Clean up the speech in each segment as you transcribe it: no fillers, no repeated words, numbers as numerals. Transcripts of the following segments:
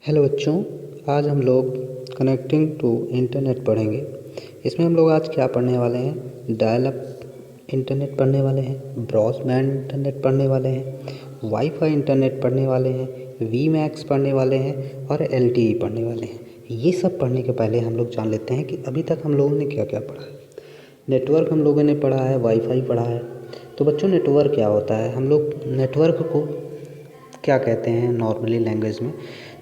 Hello बच्चों, आज हम लोग कनेक्टिंग टू इंटरनेट पढ़ेंगे। इसमें हम लोग आज क्या पढ़ने वाले हैं? डायल अप इंटरनेट पढ़ने वाले हैं, ब्रॉडबैंड इंटरनेट पढ़ने वाले हैं, वाईफाई इंटरनेट पढ़ने वाले हैं, वी मैक्स पढ़ने वाले हैं और एलटीई पढ़ने वाले हैं। ये सब पढ़ने के पहले हम लोग जान लेते हैं कि अभी तक हम लोगों ने क्या क्या पढ़ा है। नेटवर्क हम लोगों ने पढ़ा है, वाईफाई पढ़ा है। तो बच्चों, नेटवर्क क्या होता है? हम लोग नेटवर्क को क्या कहते हैं नॉर्मली लैंग्वेज में?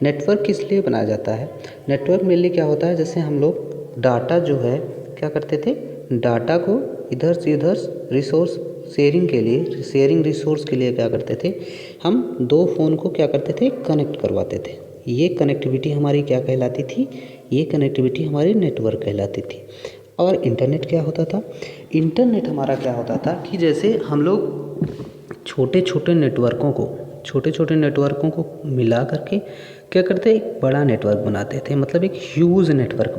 नेटवर्क किस लिए बनाया जाता है? नेटवर्क मेनली क्या होता है, जैसे हम लोग डाटा जो है क्या करते थे, डाटा को इधर से उधर रिसोर्स शेयरिंग रिसोर्स के लिए क्या करते थे, हम दो फ़ोन को क्या करते थे, कनेक्ट करवाते थे। ये कनेक्टिविटी हमारी क्या कहलाती थी? ये कनेक्टिविटी हमारी नेटवर्क कहलाती थी। और इंटरनेट क्या होता था? इंटरनेट हमारा क्या होता था कि जैसे हम लोग छोटे छोटे नेटवर्कों को मिला करके क्या करते, एक बड़ा नेटवर्क बनाते थे, मतलब एक ह्यूज नेटवर्क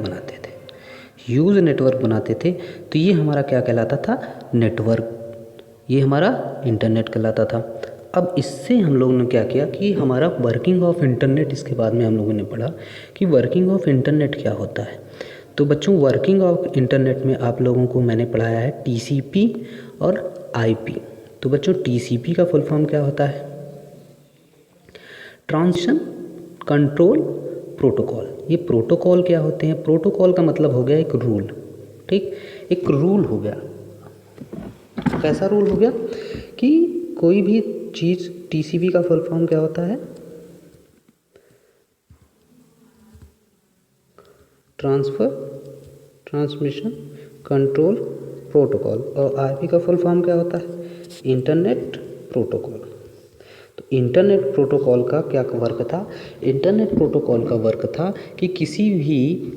बनाते थे। तो ये हमारा क्या कहलाता था? नेटवर्क। ये हमारा इंटरनेट कहलाता था। अब इससे हम लोगों ने क्या किया कि हमारा वर्किंग ऑफ इंटरनेट, इसके बाद में हम लोगों ने पढ़ा कि वर्किंग ऑफ इंटरनेट क्या होता है। तो बच्चों, वर्किंग ऑफ इंटरनेट में आप लोगों को मैंने पढ़ाया है टीसीपी और आईपी। तो बच्चों, टीसीपी का फुल फॉर्म क्या होता है? Transmission control protocol. ये प्रोटोकॉल क्या होते हैं? प्रोटोकॉल का मतलब हो गया एक रूल। ठीक, एक रूल हो गया। कैसा रूल हो गया कि कोई भी चीज़, टीसीपी का फुल फॉर्म क्या होता है? Transfer transmission control protocol. और आईपी का फुल फॉर्म क्या होता है? Internet protocol. तो इंटरनेट प्रोटोकॉल का क्या वर्क था? इंटरनेट प्रोटोकॉल का वर्क था कि किसी भी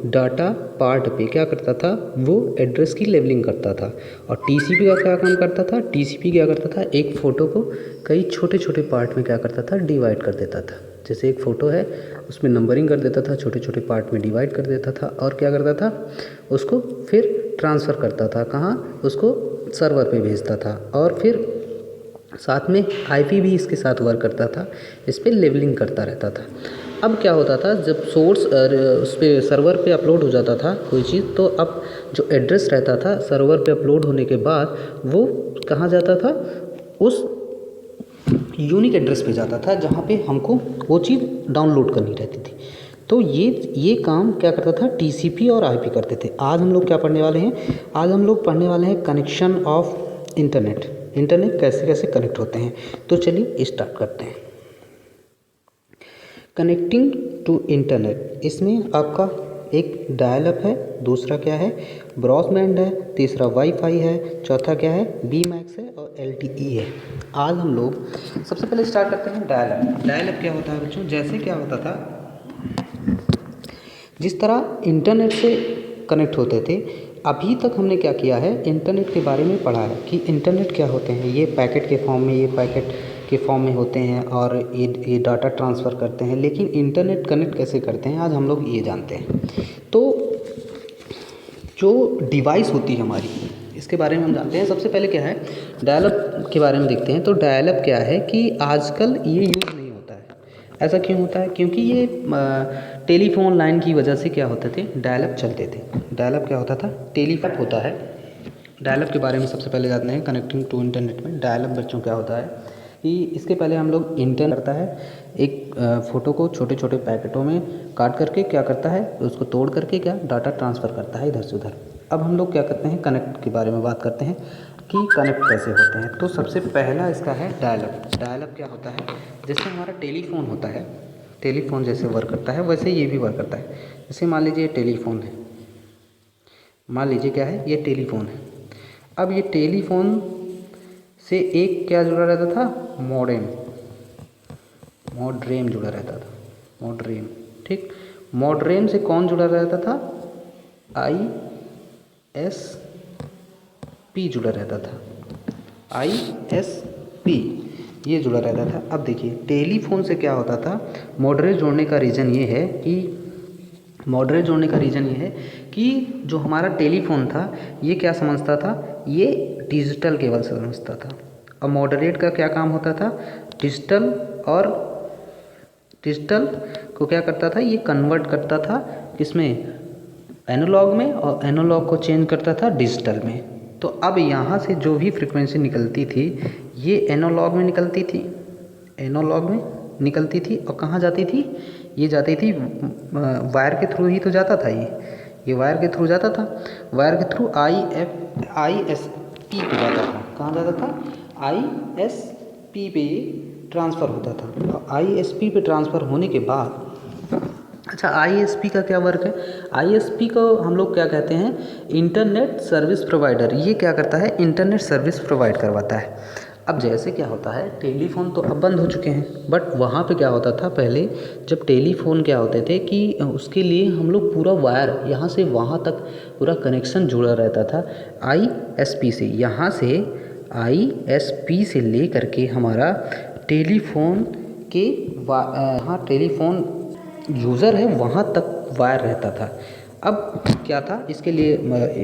डाटा पार्ट पे क्या करता था, वो एड्रेस की लेवलिंग करता था। और टीसीपी का क्या काम करता था? टीसीपी क्या करता था, एक फ़ोटो को कई छोटे छोटे पार्ट में क्या करता था, डिवाइड कर देता था। जैसे एक फ़ोटो है, उसमें नंबरिंग कर देता था, छोटे छोटे पार्ट में डिवाइड कर देता था, और क्या करता था, उसको फिर ट्रांसफ़र करता था। कहाँ? उसको सर्वर पे भेजता था। और फिर साथ में आईपी भी इसके साथ वर्क करता था, इस पर लेवलिंग करता रहता था। अब क्या होता था, जब सोर्स उस पर सर्वर पे अपलोड हो जाता था कोई चीज़, तो अब जो एड्रेस रहता था सर्वर पे अपलोड होने के बाद वो कहाँ जाता था? उस यूनिक एड्रेस पे जाता था जहाँ पे हमको वो चीज़ डाउनलोड करनी रहती थी। तो ये काम क्या करता था? टीसीपी और आईपी करते थे। आज हम लोग क्या पढ़ने वाले हैं? आज हम लोग पढ़ने वाले हैं कनेक्शन ऑफ इंटरनेट। इंटरनेट कैसे कैसे कनेक्ट होते हैं। तो चलिए स्टार्ट करते हैं। कनेक्टिंग टू इंटरनेट, इसमें आपका एक डायल अप है, दूसरा क्या है, ब्रॉडबैंड है, तीसरा वाईफाई है, चौथा क्या है, बी मैक्स है और एलटीई है। आज हम लोग सबसे पहले स्टार्ट करते हैं डायल अप। डायल अप क्या होता है बच्चों? जैसे क्या होता था, जिस तरह इंटरनेट से कनेक्ट होते थे, अभी तक हमने क्या किया है, इंटरनेट के बारे में पढ़ा है कि इंटरनेट क्या होते हैं। ये पैकेट के फॉर्म में होते हैं और ये डाटा ट्रांसफ़र करते हैं। लेकिन इंटरनेट कनेक्ट कैसे करते हैं, आज हम लोग ये जानते हैं। तो जो डिवाइस होती है हमारी, इसके बारे में हम जानते हैं। सबसे पहले क्या है, डायल अप के बारे में देखते हैं। तो डायल अप क्या है कि आजकल ये यूज़ नहीं होता है। ऐसा क्यों होता है? क्योंकि ये टेलीफोन लाइन की वजह से क्या होते थे, डायल अप चलते थे। डायल अप क्या होता था? टेलीफोन होता है। डायल अप के बारे में सबसे पहले जानते हैं। कनेक्टिंग टू इंटरनेट में डायल अप बच्चों क्या होता है कि इसके पहले हम लोग इंटरनेट करता है, एक फ़ोटो को छोटे छोटे पैकेटों में काट करके क्या करता है, उसको तोड़ करके क्या डाटा ट्रांसफ़र करता है इधर से उधर। अब हम लोग क्या करते हैं, कनेक्ट के बारे में बात करते हैं कि कनेक्ट कैसे होते हैं। तो सबसे पहला इसका है डायल अप। डायल अप क्या होता है? जैसे हमारा टेलीफोन होता है, टेलीफोन जैसे वर्क करता है वैसे ये भी वर्क करता है। जैसे मान लीजिए टेलीफोन है, मान लीजिए क्या है, ये टेलीफोन है। अब ये टेलीफोन से एक क्या जुड़ा रहता था, मॉडेम जुड़ा रहता था, मॉडेम। ठीक, मॉडेम से कौन जुड़ा रहता था, ISP जुड़ा रहता था, ISP ये जुड़ा रहता था। अब देखिए टेलीफोन से क्या होता था, मॉडेम जोड़ने का रीज़न ये है कि जो हमारा टेलीफोन था ये क्या समझता था, ये डिजिटल केबल समझता था। और मॉडरेट का क्या काम होता था, डिजिटल और डिजिटल को क्या करता था, ये कन्वर्ट करता था किसमें, एनालॉग में, और एनालॉग को चेंज करता था डिजिटल में। तो अब यहाँ से जो भी फ्रीक्वेंसी निकलती थी ये एनालॉग में निकलती थी, एनालॉग में निकलती थी और कहाँ जाती थी, ये जाती थी वायर के थ्रू ही तो जाता था, ये वायर के थ्रू जाता था, वायर के थ्रू ISP पे जाता था। कहाँ जाता था, ISP पे ट्रांसफ़र होता था। ISP पे ट्रांसफ़र होने के बाद, अच्छा ISP का क्या वर्क है, ISP को हम लोग क्या कहते हैं, इंटरनेट सर्विस प्रोवाइडर। ये क्या करता है, इंटरनेट सर्विस प्रोवाइड करवाता है। अब जैसे क्या होता है, टेलीफोन तो अब बंद हो चुके हैं, बट वहाँ पे क्या होता था पहले, जब टेलीफोन क्या होते थे कि उसके लिए हम लोग पूरा वायर यहाँ से वहाँ तक पूरा कनेक्शन जुड़ा रहता था ISP से। यहाँ से ISP से ले करके हमारा टेलीफोन के हाँ टेलीफोन यूज़र है वहाँ तक वायर रहता था। अब क्या था, इसके लिए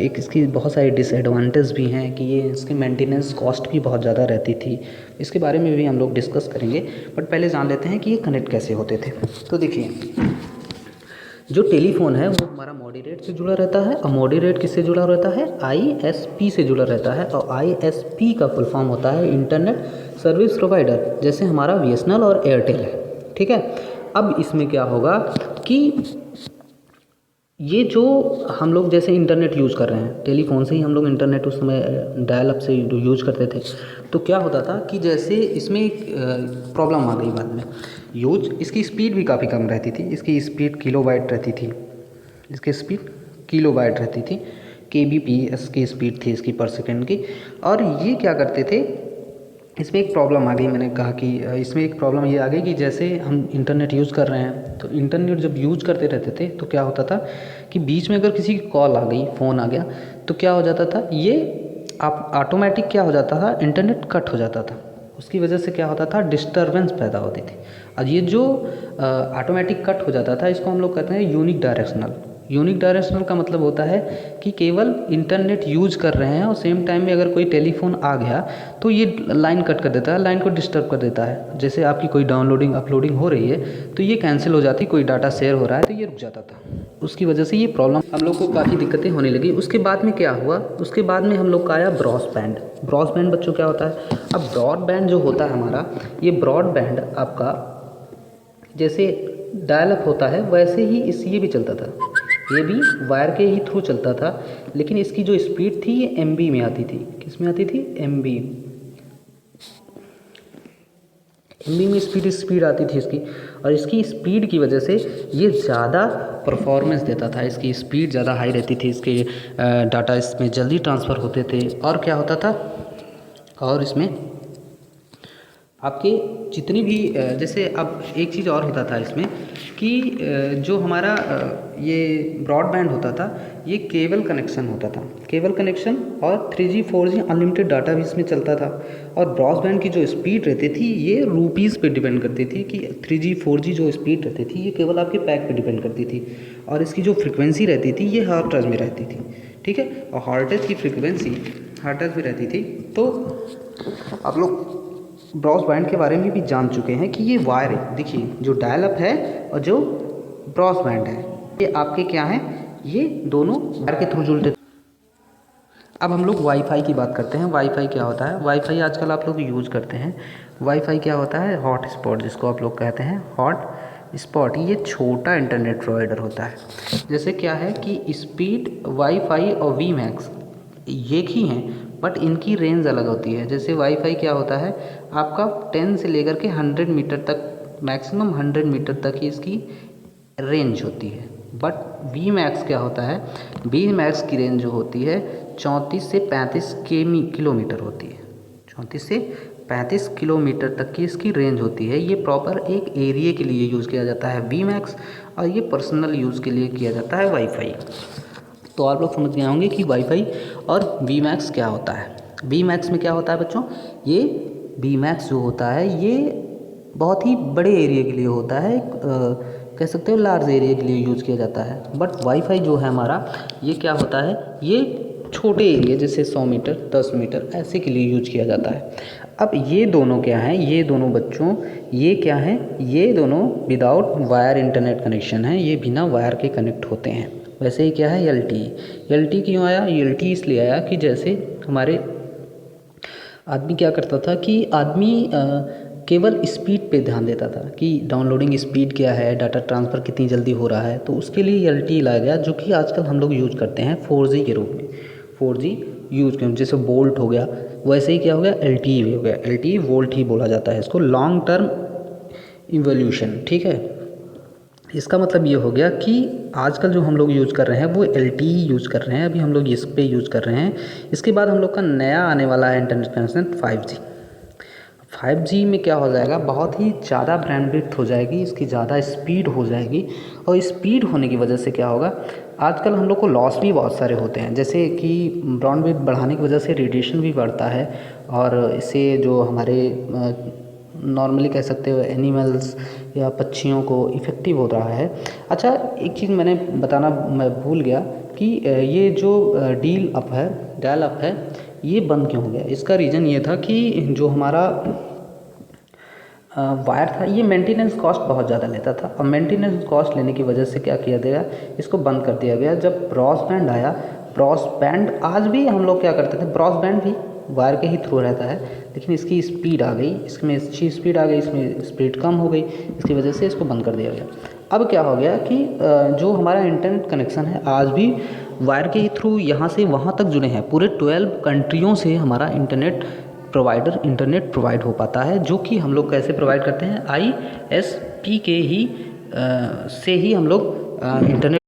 एक इसकी बहुत सारी डिसएडवांटेज भी हैं कि ये इसकी मेंटेनेंस कॉस्ट भी बहुत ज़्यादा रहती थी। इसके बारे में भी हम लोग डिस्कस करेंगे, बट पहले जान लेते हैं कि ये कनेक्ट कैसे होते थे। तो देखिए, जो टेलीफोन है वो हमारा मॉडरेट से जुड़ा रहता है, और मॉडरेट किससे जुड़ा रहता है, ISP से जुड़ा रहता है। और ISP का फुल फॉर्म होता है इंटरनेट सर्विस प्रोवाइडर, जैसे हमारा BSNL और एयरटेल है, ठीक है। अब इसमें क्या होगा कि ये जो हम लोग जैसे इंटरनेट यूज़ कर रहे हैं, टेलीफोन से ही हम लोग इंटरनेट उस समय डायल अप से यूज़ करते थे, तो क्या होता था कि जैसे इसमें एक प्रॉब्लम आ गई बाद में, इसकी स्पीड भी काफ़ी कम रहती थी। इसकी स्पीड किलोबाइट रहती थी, इसकी स्पीड किलोबाइट रहती थी, kbps की स्पीड थी इसकी पर सेकेंड की। और ये क्या करते थे, इसमें एक प्रॉब्लम आ गई, मैंने कहा कि इसमें एक प्रॉब्लम ये आ गई कि जैसे हम इंटरनेट यूज़ कर रहे हैं, तो इंटरनेट जब यूज़ करते रहते थे तो क्या होता था कि बीच में अगर किसी की कॉल आ गई, फ़ोन आ गया, तो क्या हो जाता था, ये आप ऑटोमेटिक क्या हो जाता था, इंटरनेट कट हो जाता था। उसकी वजह से क्या होता था, डिस्टर्बेंस पैदा होती थी। और ये जो ऑटोमेटिक कट हो जाता था, इसको हम लोग कहते हैं यूनिक डायरेक्शनल। यूनिक डायरेक्शनल का मतलब होता है कि केवल इंटरनेट यूज कर रहे हैं और सेम टाइम में अगर कोई टेलीफोन आ गया तो ये लाइन कट कर देता है, लाइन को डिस्टर्ब कर देता है। जैसे आपकी कोई डाउनलोडिंग अपलोडिंग हो रही है तो ये कैंसिल हो जाती, कोई डाटा शेयर हो रहा है तो ये रुक जाता था। उसकी वजह से ये प्रॉब्लम हम लोग को काफ़ी दिक्कतें होने लगी। उसके बाद में क्या हुआ, उसके बाद में हम लोग का आया ब्रॉडबैंड। ब्रॉडबैंड बच्चों क्या होता है, अब ब्रॉडबैंड जो होता है हमारा, ये ब्रॉडबैंड आपका जैसे डायल अप होता है वैसे ही ये भी चलता था, ये भी वायर के ही थ्रू चलता था, लेकिन इसकी जो स्पीड थी ये MB में आती थी। किस में आती थी, MB में स्पीड आती थी इसकी। और इसकी स्पीड की वजह से ये ज़्यादा परफॉर्मेंस देता था, इसकी स्पीड ज़्यादा हाई रहती थी, इसके डाटा इसमें जल्दी ट्रांसफ़र होते थे। और क्या होता था, और इसमें आपके जितनी भी जैसे अब एक चीज़ और होता था इसमें कि जो हमारा ये ब्रॉडबैंड होता था, ये केबल कनेक्शन होता था, केबल कनेक्शन, और 3G 4G अनलिमिटेड डाटा भी इसमें चलता था। और ब्रॉडबैंड की जो स्पीड रहती थी ये रुपीज़ पे डिपेंड करती थी, कि 3G 4G जो स्पीड रहती थी ये केवल आपके पैक पे डिपेंड करती थी। और इसकी जो फ्रिक्वेंसी रहती थी ये हर्ट्ज़ में रहती थी, ठीक है। और हर्ट्ज़ की फ्रिक्वेंसी हर्ट्ज़ में रहती थी। तो आप लोग ब्रॉडबैंड के बारे में भी जान चुके हैं कि ये वायर है, देखिए जो डायल अप है और जो ब्रॉडबैंड है ये आपके क्या हैं, ये दोनों वायर के थ्रू जुड़ते। अब हम लोग वाईफाई की बात करते हैं। वाईफाई क्या होता है, वाईफाई आजकल आप लोग यूज़ करते हैं। वाईफाई क्या होता है, हॉट स्पॉट जिसको आप लोग कहते हैं, हॉट स्पॉट, ये छोटा इंटरनेट प्रोवाइडर होता है। जैसे क्या है कि स्पीड वाईफाई और वीमैक्स एक ही हैं, बट इनकी रेंज अलग होती है। जैसे वाईफाई क्या होता है, आपका 10 से लेकर के 100 मीटर तक, मैक्सिमम 100 मीटर तक ही इसकी रेंज होती है। बट वीमैक्स क्या होता है, वीमैक्स की रेंज जो होती है 34 से 35 किलोमीटर होती है। 34 से 35 किलोमीटर तक की इसकी रेंज होती है। ये प्रॉपर एक एरिया के लिए यूज़ किया जाता है वीमैक्स, और ये पर्सनल यूज़ के लिए किया जाता है वाईफाई। तो आप लोग समझ गए होंगे कि वाईफाई और वीमैक्स क्या होता है। वीमैक्स में क्या होता है बच्चों, ये वीमैक्स जो होता है ये बहुत ही बड़े एरिया के लिए होता है, कह सकते हो लार्ज एरिया के लिए यूज़ किया जाता है। बट वाईफाई जो है हमारा, ये क्या होता है, ये छोटे एरिया जैसे 100 मीटर 10 मीटर ऐसे के लिए यूज किया जाता है। अब ये दोनों क्या हैं, ये दोनों बच्चों ये क्या हैं, ये दोनों विदाउट वायर इंटरनेट कनेक्शन है, ये बिना वायर के कनेक्ट होते हैं। वैसे ही क्या है LTE क्यों आया, LTE इसलिए आया कि जैसे हमारे आदमी क्या करता था कि आदमी केवल स्पीड पे ध्यान देता था कि डाउनलोडिंग स्पीड क्या है, डाटा ट्रांसफ़र कितनी जल्दी हो रहा है, तो उसके लिए LTE लाया गया, जो कि आजकल हम लोग यूज़ करते हैं 4G के रूप में। 4G यूज़ करें, जैसे वोल्ट हो गया, वैसे ही क्या हो गया LTE भी हो गया। LTE वोल्ट ही बोला जाता है इसको, लॉन्ग टर्म इवोल्यूशन, ठीक है। इसका मतलब ये हो गया कि आजकल जो हम लोग यूज़ कर रहे हैं वो LTE यूज़ कर रहे हैं, अभी हम लोग इस पे यूज़ कर रहे हैं। इसके बाद हम लोग का नया आने वाला है इंटरनेट कनेक्शन 5G। 5G में क्या हो जाएगा, बहुत ही ज़्यादा बैंडविड्थ हो जाएगी, इसकी ज़्यादा स्पीड हो जाएगी, और स्पीड होने की वजह से क्या होगा, आजकल हम लोग को लॉस भी बहुत सारे होते हैं, जैसे कि ब्रॉडबैंड बढ़ाने की वजह से रेडिएशन भी बढ़ता है, और इससे जो हमारे नॉर्मली कह सकते हो एनिमल्स या पक्षियों को इफ़ेक्टिव हो रहा है। अच्छा, एक चीज़ मैंने बताना मैं भूल गया कि ये जो डायल अप है, ये बंद क्यों हो गया। इसका रीज़न ये था कि जो हमारा वायर था, ये मेंटेनेंस कॉस्ट बहुत ज़्यादा लेता था, और मेंटेनेंस कॉस्ट लेने की वजह से क्या किया गया, इसको बंद कर दिया गया। जब ब्रॉडबैंड आया, ब्रॉडबैंड आज भी हम लोग क्या करते थे, ब्रॉडबैंड भी वायर के ही थ्रू रहता है, लेकिन इसकी स्पीड आ गई, इसमें अच्छी स्पीड आ गई, इसमें स्पीड कम हो गई, इसकी वजह से इसको बंद कर दिया गया। अब क्या हो गया कि जो हमारा इंटरनेट कनेक्शन है आज भी वायर के ही थ्रू यहाँ से वहाँ तक जुड़े हैं। पूरे 12 कंट्रियों से हमारा इंटरनेट प्रोवाइड हो पाता है, जो कि हम लोग कैसे प्रोवाइड करते हैं, ISP के ही से ही हम लोग इंटरनेट